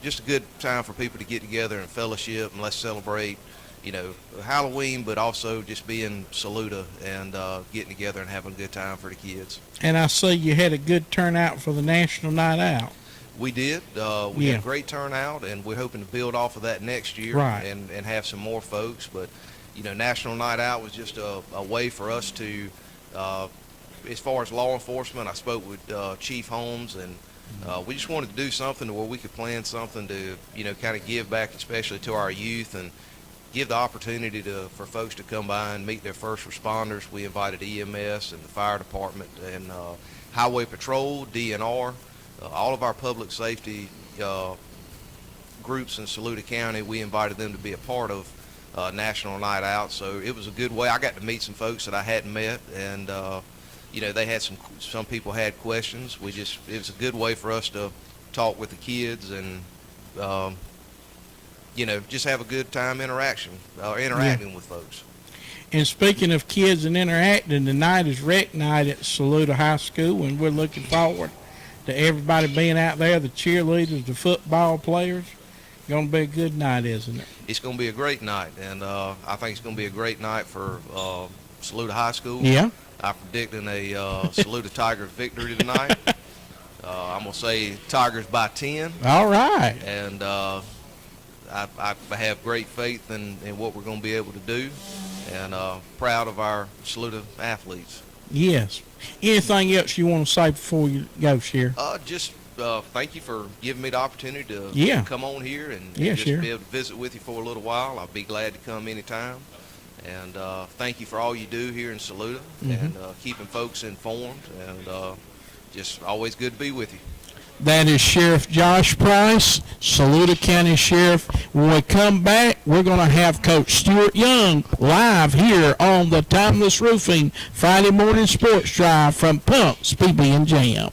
just a good time for people to get together and fellowship, and let's celebrate, Halloween, but also just being Saluda and getting together and having a good time for the kids. And I see you had a good turnout for the National Night Out. We did. We Yeah. had a great turnout, and we're hoping to build off of that next year, Right. and have some more folks. But, National Night Out was just a way for us to, as far as law enforcement, I spoke with Chief Holmes, and we just wanted to do something to where we could plan something to, kind of give back, especially to our youth, and give the opportunity for folks to come by and meet their first responders. We invited EMS and the fire department and Highway Patrol, DNR, all of our public safety groups in Saluda County. We invited them to be a part of National Night Out. So it was a good way. I got to meet some folks that I hadn't met, and they had some people had questions. It was a good way for us to talk with the kids and just have a good time interacting with folks. And speaking of kids and interacting, tonight is rec night at Saluda High School, and we're looking forward to everybody being out there, the cheerleaders, the football players. Going to be a good night, isn't it? It's going to be a great night, and I think it's going to be a great night for Saluda High School. Yeah. I'm predicting a Saluda Tigers victory tonight. I'm going to say Tigers by 10. All right. And I have great faith in what we're going to be able to do, and proud of our Saluda athletes. Yes. Anything else you want to say before you go, Sheriff? Just thank you for giving me the opportunity to come on here and just sure. be able to visit with you for a little while. I'll be glad to come anytime. And thank you for all you do here in Saluda and keeping folks informed, and just always good to be with you. That is Sheriff Josh Price, Saluda County Sheriff. When we come back, we're going to have Coach Stuart Young live here on the Timeless Roofing Friday morning sports drive from Pumps PB and Jam.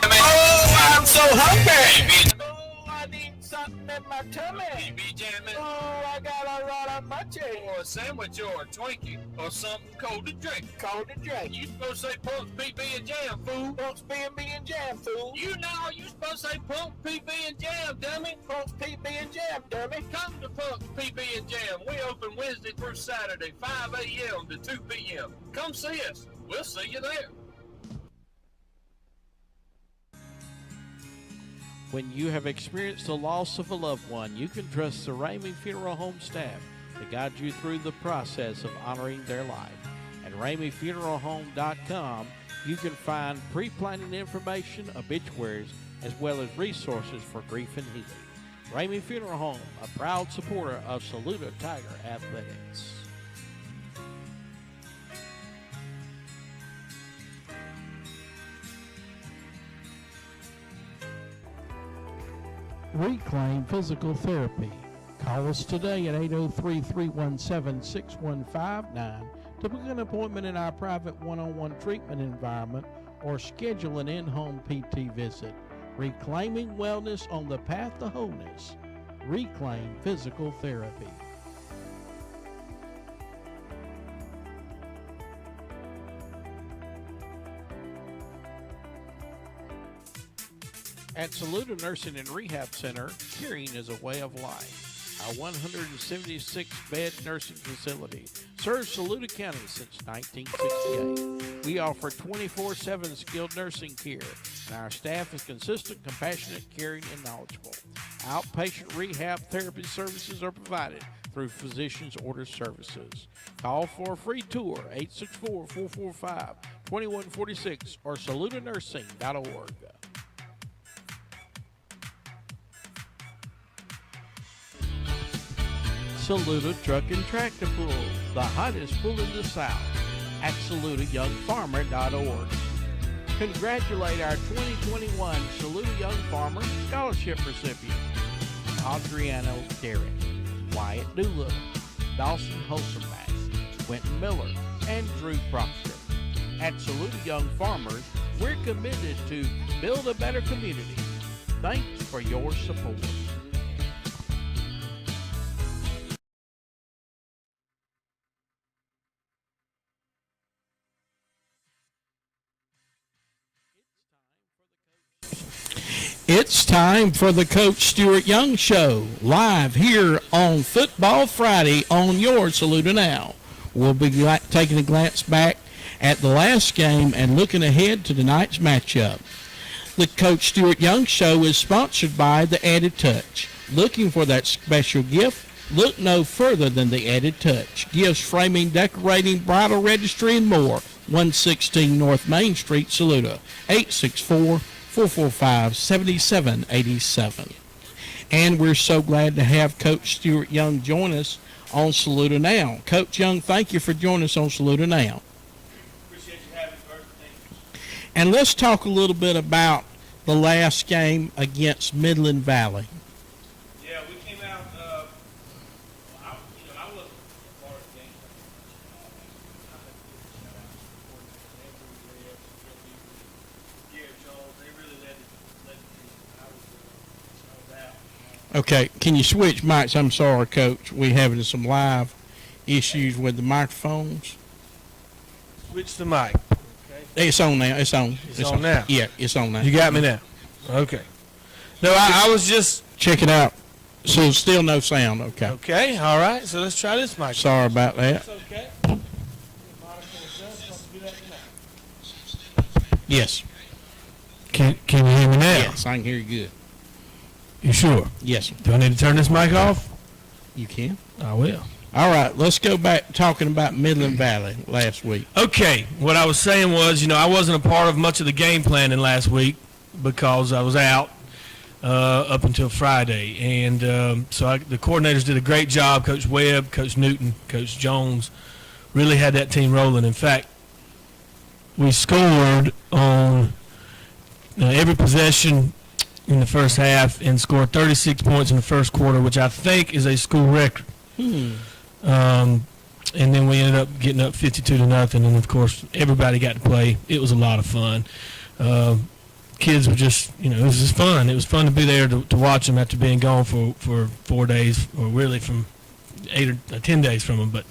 Oh, I'm so hungry. Oh, I need something in my tummy. PB jamming. Oh, I got a lot of munchie. Or a sandwich or a Twinkie or something cold to drink. Cold to drink. You supposed to say Pumps PB and Jam, fool. Pumps PB and Jam, fool. You know you supposed to say Pumps PB and Jam, dummy. Pumps PB and Jam, dummy. Come to Pumps PB and Jam. We open Wednesday through Saturday, 5 a.m. to 2 p.m. Come see us. We'll see you there. When you have experienced the loss of a loved one, you can trust the Ramey Funeral Home staff to guide you through the process of honoring their life. At RameyFuneralHome.com, you can find pre-planning information, obituaries, as well as resources for grief and healing. Ramey Funeral Home, a proud supporter of Saluda Tiger Athletics. Reclaim Physical Therapy. Call us today at 803-317-6159 to book an appointment in our private one-on-one treatment environment or schedule an in-home PT visit. Reclaiming wellness on the path to wholeness. Reclaim Physical Therapy. At Saluda Nursing and Rehab Center, caring is a way of life. Our 176-bed nursing facility serves Saluda County since 1968. We offer 24/7 skilled nursing care, and our staff is consistent, compassionate, caring, and knowledgeable. Outpatient rehab therapy services are provided through Physicians Order Services. Call for a free tour, 864-445-2146 or saludanursing.org. Saluda Truck and Tractor Pull, the hottest pull in the South, at SalutaYoungFarmer.org. Congratulate our 2021 Saluda Young Farmer Scholarship recipients: Adriano Garrett, Wyatt Doolittle, Dawson Holsenback, Quentin Miller, and Drew Proctor. At Saluda Young Farmers, we're committed to build a better community. Thanks for your support. It's time for the Coach Stewart Young Show, live here on Football Friday on your Saluda Now. We'll be taking a glance back at the last game and looking ahead to tonight's matchup. The Coach Stewart Young Show is sponsored by The Added Touch. Looking for that special gift? Look no further than The Added Touch. Gifts, framing, decorating, bridal registry, and more. 116 North Main Street, Saluda. 864-445-7787. And we're so glad to have Coach Stewart Young join us on Saluda Now. Coach Young, thank you for joining us on Saluda Now. Appreciate you having me, Bert. Thank you. And let's talk a little bit about the last game against Midland Valley. Yeah, we came out. I wasn't part of the game. Garrett Jones, they really led the team. I was out. Okay, can you switch mics? I'm sorry, Coach. We're having some live issues with the microphones. Switch the mic. It's on now. It's on. It's on now? Yeah, it's on now. You got me now. Okay. No, I was just. Check it out. So still no sound. Okay. Okay, all right. So let's try this mic. Sorry about that. That's okay. Yes. Can you hear me now? Yes, I can hear you good. You sure? Yes, Do I need to turn this mic off? you can. I will. All right, let's go back talking about Midland Valley last week. Okay, what I was saying was, I wasn't a part of much of the game planning last week because I was out up until Friday. And the coordinators did a great job. Coach Webb, Coach Newton, Coach Jones really had that team rolling. In fact, we scored on every possession in the first half and scored 36 points in the first quarter, which I think is a school record. And then we ended up getting up 52-0, and of course everybody got to play. It was a lot of fun. Kids were just, it was just fun. It was fun to be there to watch them after being gone for 4 days, or really from 8 or 10 days from them. But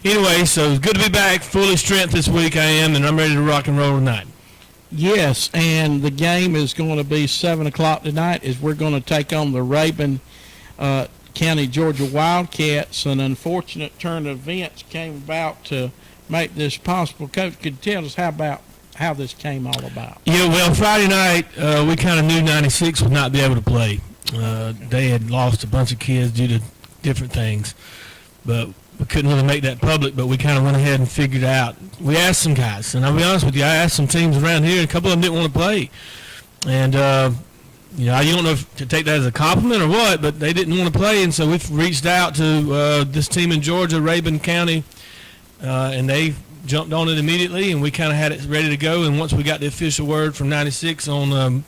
anyway, so it's good to be back, fully strength this week. I am, and I'm ready to rock and roll tonight. Yes, and the game is going to be 7 o'clock tonight as we're going to take on the Rabun County, Georgia Wildcats. An unfortunate turn of events came about to make this possible. Coach, could you tell us how this came all about? Yeah, well, Friday night we kind of knew 96 would not be able to play. They had lost a bunch of kids due to different things, but we couldn't really make that public, but we kind of went ahead and figured it out. We asked some guys, and I'll be honest with you, I asked some teams around here, and a couple of them didn't want to play. And, I don't know if to take that as a compliment or what, but they didn't want to play, and so we've reached out to this team in Georgia, Rabun County, and they jumped on it immediately, and we kind of had it ready to go. And once we got the official word from 96 on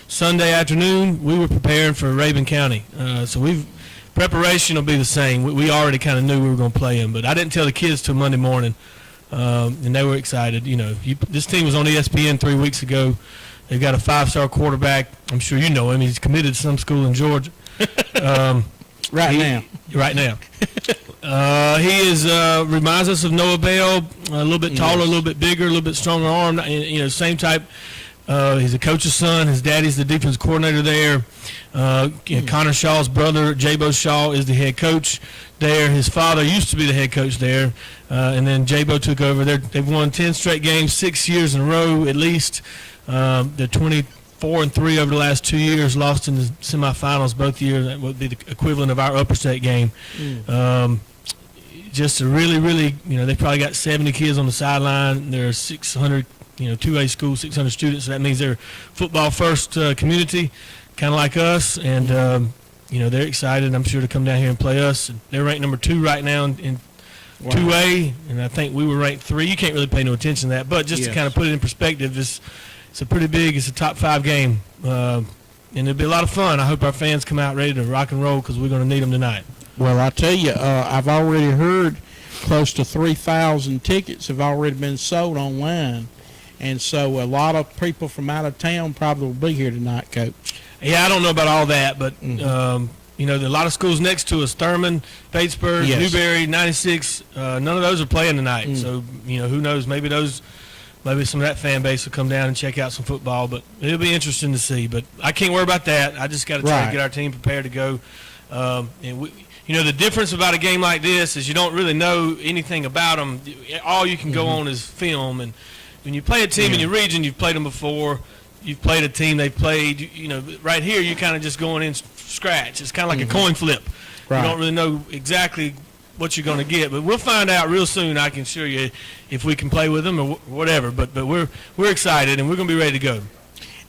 Sunday afternoon, we were preparing for Rabun County. So preparation will be the same. We already kind of knew we were going to play them, but I didn't tell the kids till Monday morning, and they were excited. This team was on ESPN 3 weeks ago. They've got a 5-star quarterback. I'm sure you know him. He's committed to some school in Georgia. Right now. He reminds us of Noah Bell, a little bit taller, a little bit bigger, a little bit stronger arm. Same type. He's a coach's son. His daddy's the defense coordinator there. Connor Shaw's brother, Jabo Shaw, is the head coach there. His father used to be the head coach there, and then Jabo took over. They've won 10 straight games, 6 years in a row at least. They're 24-3 over the last 2 years, lost in the semifinals both years. That would be the equivalent of our upper state game. Just a really, really, they've probably got 70 kids on the sideline. There are 600, 2A school, 600 students. So that means they're football first community, kind of like us. And, they're excited, I'm sure, to come down here and play us. And they're ranked number 2 right now in 2A, and I think we were ranked 3. You can't really pay no attention to that, but just to kind of put it in perspective, it's a pretty big, it's a top 5 game, and it'll be a lot of fun. I hope our fans come out ready to rock and roll because we're going to need them tonight. Well, I tell you, I've already heard close to 3,000 tickets have already been sold online, and so a lot of people from out of town probably will be here tonight, Coach. Yeah, I don't know about all that, but there are a lot of schools next to us: Thurman, Batesburg, Newberry, 96. None of those are playing tonight, so who knows? Maybe some of that fan base will come down and check out some football. But it'll be interesting to see. But I can't worry about that. I just got to try to get our team prepared to go. And we, the difference about a game like this is you don't really know anything about them. All you can go on is film. And when you play a team in your region, you've played them before. You've played a team they've played. Right here, you're kind of just going in scratch. It's kind of like a coin flip. Right. You don't really know exactly what you're going to get, but we'll find out real soon. I can assure you, if we can play with them or whatever. But we're excited and we're going to be ready to go.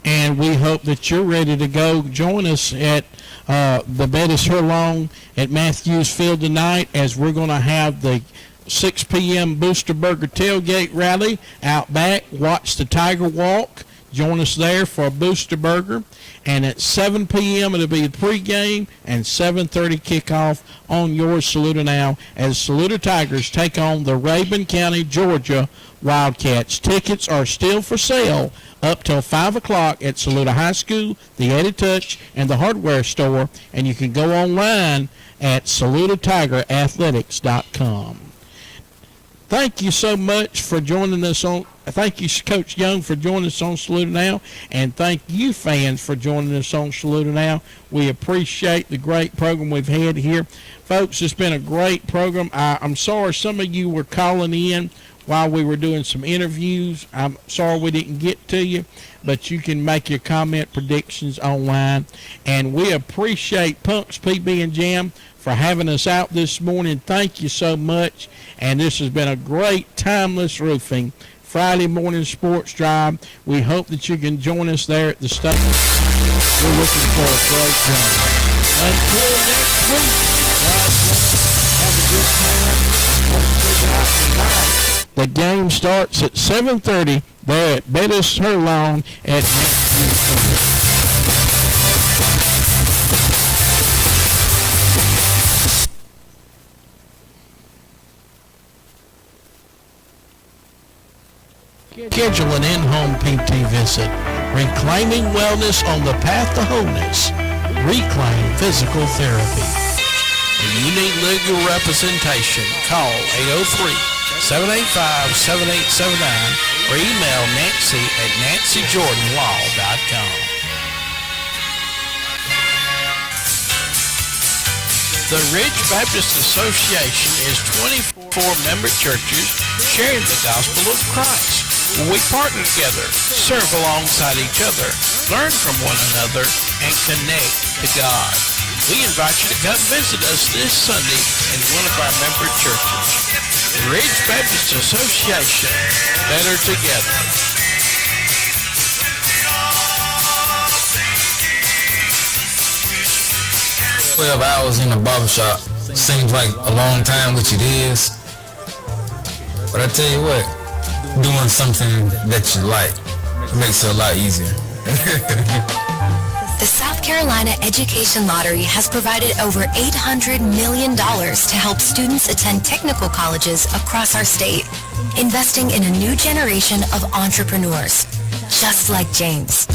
And we hope that you're ready to go. Join us at the Bettis Hurlong at Matthews Field tonight, as we're going to have the 6 p.m. Booster Burger tailgate rally out back. Watch the Tiger Walk. Join us there for a Booster Burger. And at 7 p.m. it'll be the pregame and 7:30 kickoff on your Saluda Now as Saluda Tigers take on the Rabun County, Georgia Wildcats. Tickets are still for sale up till 5 o'clock at Saluda High School, the Eddie Touch, and the hardware store. And you can go online at SalutaTigerAthletics.com. Thank you so much for joining us on. Thank you, Coach Young, for joining us on Saluda Now, and thank you, fans, for joining us on Saluda Now. We appreciate the great program we've had here. Folks, it's been a great program. I'm sorry some of you were calling in while we were doing some interviews. I'm sorry we didn't get to you, but you can make your comment predictions online. And we appreciate Punks PB and Jam for having us out this morning. Thank you so much. And this has been a great Timeless Roofing Friday morning sports drive. We hope that you can join us there at the station. We're looking for a great time. Until next week, have a good time. The game starts at 7:30 there at Bettis Hurlong at Matthews. Schedule an in-home PT visit. Reclaiming wellness on the path to wholeness. Reclaim Physical Therapy. When you need legal representation, call 803-785-7879 or email Nancy at nancyjordanlaw.com. The Ridge Baptist Association is 24 member churches sharing the gospel of Christ. We partner together, serve alongside each other, learn from one another, and connect to God. We invite you to come visit us this Sunday in one of our member churches. Ridge Baptist Association, better together. 12 hours in a barbershop seems like a long time, which it is. But I tell you what, doing something that you like makes it a lot easier. The South Carolina Education Lottery has provided over $800 million to help students attend technical colleges across our state, investing in a new generation of entrepreneurs, just like James.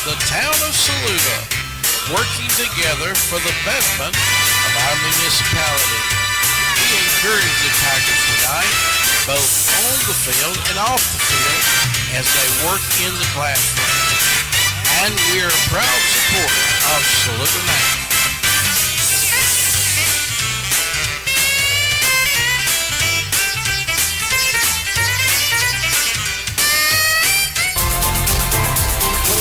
The town of Saluda, working together for the betterment of our municipality. We encourage the Tigers tonight, both on the field and off the field, as they work in the classroom. And we are a proud supporter of Saluda Now.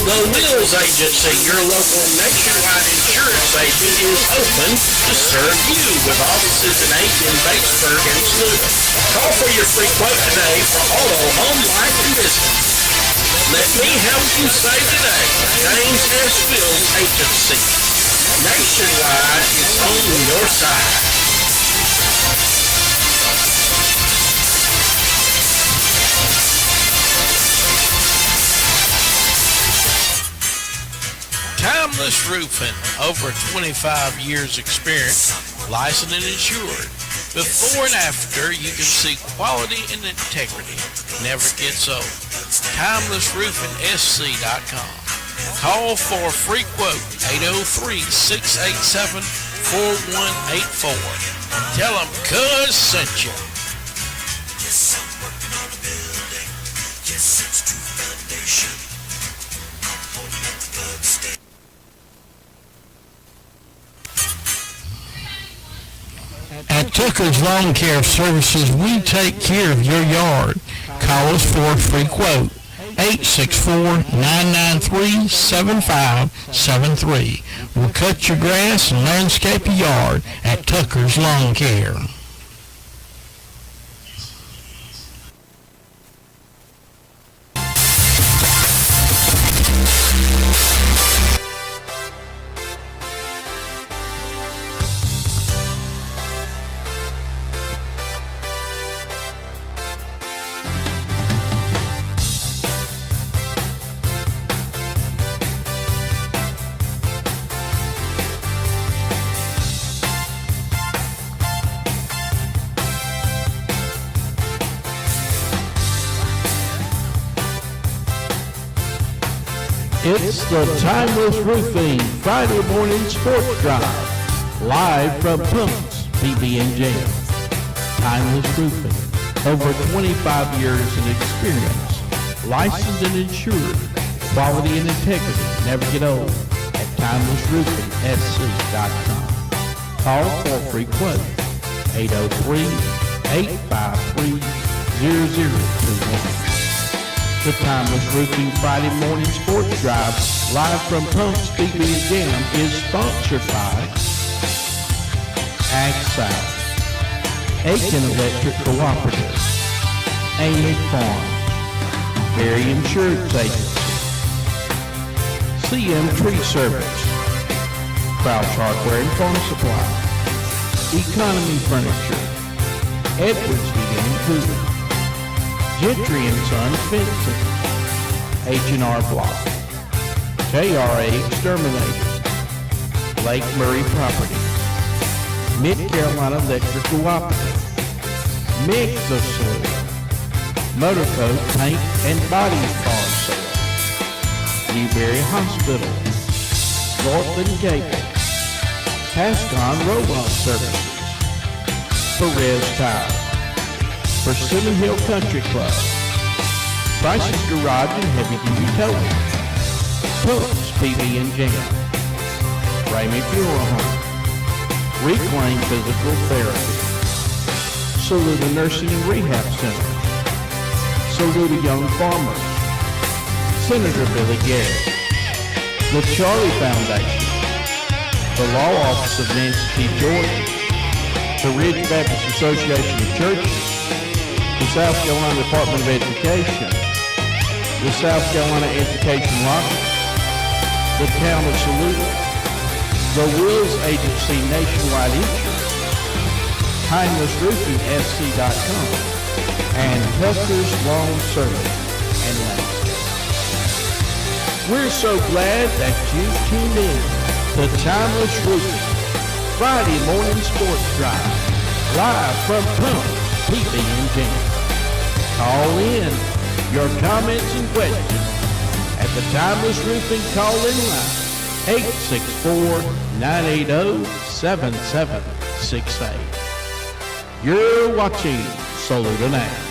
The Wills Agency, your local nationwide insurance agent, is open to serve you with offices in Aiken, Batesburg, and Saluda. Call for your free quote today for auto, home, life, and business. Let me help you save today. James S. Wills Agency. Nationwide is on your side. Timeless Roofing, over 25 years experience, licensed and insured. Before and after, you can see quality and integrity. Never gets old. TimelessRoofingSC.com. Call for a free quote, 803-687-4184. Tell them Cuz sent you. At Tucker's Lawn Care Services, we take care of your yard. Call us for a free quote, 864-993-7573. We'll cut your grass and landscape your yard at Tucker's Lawn Care. It's the Timeless Roofing Friday morning sports drive, live from Pumps PB&J. Timeless Roofing, over 25 years in experience, licensed and insured, quality and integrity never get old at TimelessRoofingSC.com. Call for a free quote, 803-853-0021. The Timeless Roofing Friday morning sports drive, live from Pumps PB&J, is sponsored by Ag South, Aiken Electric Cooperative, Amy Farm, Berry Insurance Agency, CM Tree Service, Crouch Hardware and Farm Supply, Economy Furniture, Edwards Heating and Cooling, Gentry & Sons Fencing, H&R Block, JRA Exterminating, Lake Murray Property, Mid-Carolina Electric Cooperative, Mix of Soil, Motorcoat Paint and Body Car Sale, Newberry Hospital, Northland Cable, Pascon Robot Services, Perez Tire, Persimmon Hill Country Club, Price's Garage and Heavy Duty Towing, Pumps PB&J, Ramey Funeral Home, Reclaim Physical Therapy, Saluda Nursing and Rehab Center, Saluda Young Farmers, Senator Billy Garrett, the Charlie Foundation, the Law Office of Nancy T. Jordan, the Ridge Baptist Association of Churches, the South Carolina Department of Education, the South Carolina Education Lottery, the Town of Saluda, the Wills Agency Nationwide Insurance, TimelessRoofingSC.com, and Tucker's Lawn Service and Landscape. We're so glad that you tuned in to Timeless Roofing Friday morning sports drive, live from Pumps PB&J. Call in your comments and questions at the Timeless Roofing call-in line, 864-980-7768. You're watching Saluda Now.